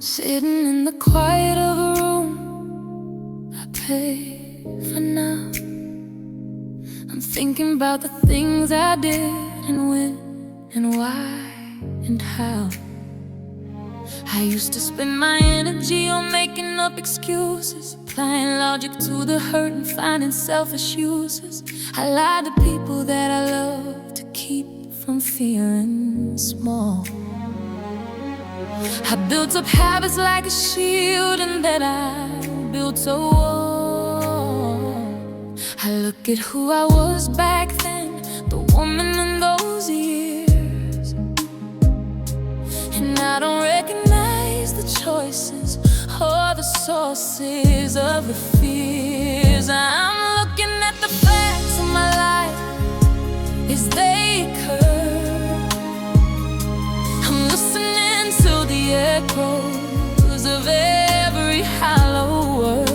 Sitting in the quiet of a room I pay for now. I'm thinking about the things I did and when and why and how. I used to spend my energy on making up excuses, applying logic to the hurt and finding selfish uses. I lied to people that I love to keep from feeling small. I built up habits like a shield, and then I built a wall. I look at who I was back then, the woman in those years, and I don't recognize the choices or the sources of the fears. I'm looking at the facts of my life as they occur. I'm listening to the echoes of every hollow word.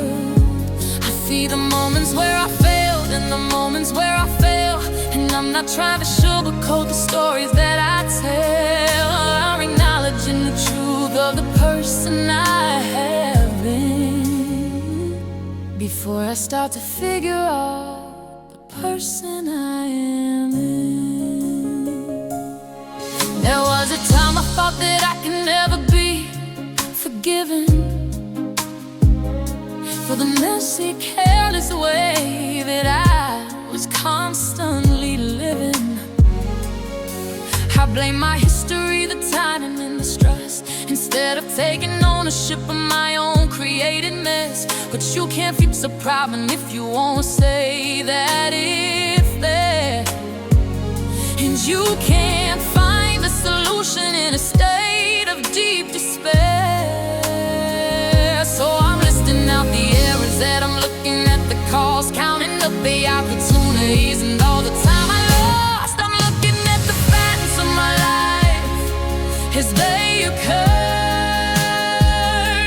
I see the moments where I failed and the moments where I fail, and I'm not trying to sugarcoat the stories that I tell. I'm acknowledging the truth of the person I have been before I start to figure out the person I am in. There was a time I thought that I could never be forgiven for the messy, careless way that I was constantly living. I blame my history, the timing and the stress, instead of taking ownership of my own created mess. But you can't fix a problem if you won't say that it's there, and you can't find the solution in a state of deep despair. So I'm listing out the errors that I'm looking at, the calls, counting up the opportunities and all the time I lost. I'm looking at the facts of my life as they occurred,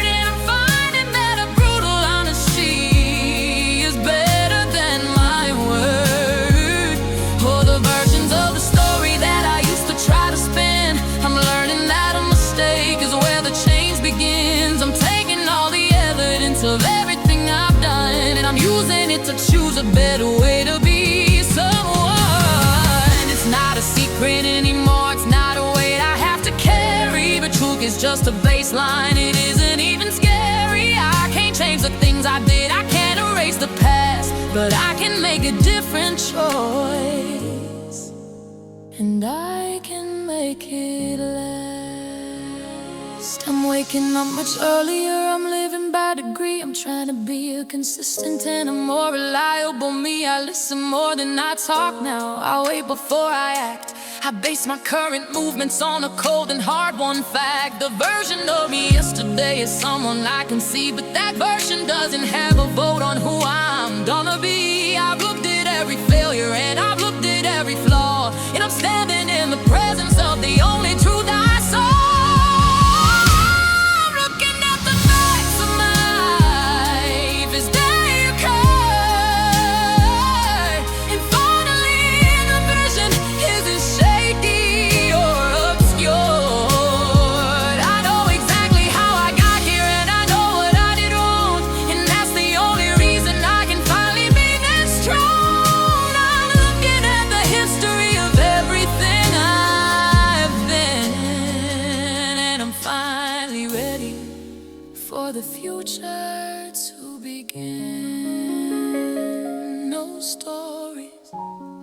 and I'm finding that a brutal honesty is better than my word, or the versions of the story that I used to try to spin. I'm learning that a mistake is where the change begins. I'm taking all the evidence of everything I've done, and I'm using it to choose a better way to be someone. It's not a secret anymore, it's not a weight I have to carry, but truth is just a baseline, it isn't even scary. I can't change the things I did, I can't erase the past, but I can make a different choice, and I can make it last. I'm waking up much earlier, I'm living by degree. I'm trying to be a consistent and a more reliable me. I listen more than I talk now, I wait before I act. I base my current movements on a cold and hard-won fact. The version of me yesterday is someone I can see, but that version doesn't have a vote on who I'm gonna be. I've looked at every failure and I've looked at every flaw, and I'm standing in the presence of the only truth I saw. I'm looking at the facts of my life as they occur, and finally the vision isn't shaky or obscured. I know exactly how I got here, and I know what I did wrong, and that's the only reason I can finally be this strong. I'm looking at the history of everything I've been, and I'm finally ready for the future to begin. No stories,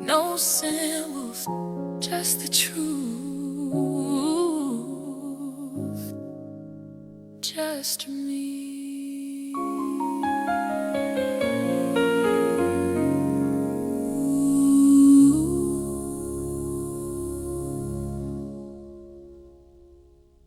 no symbols, just the truth, just me.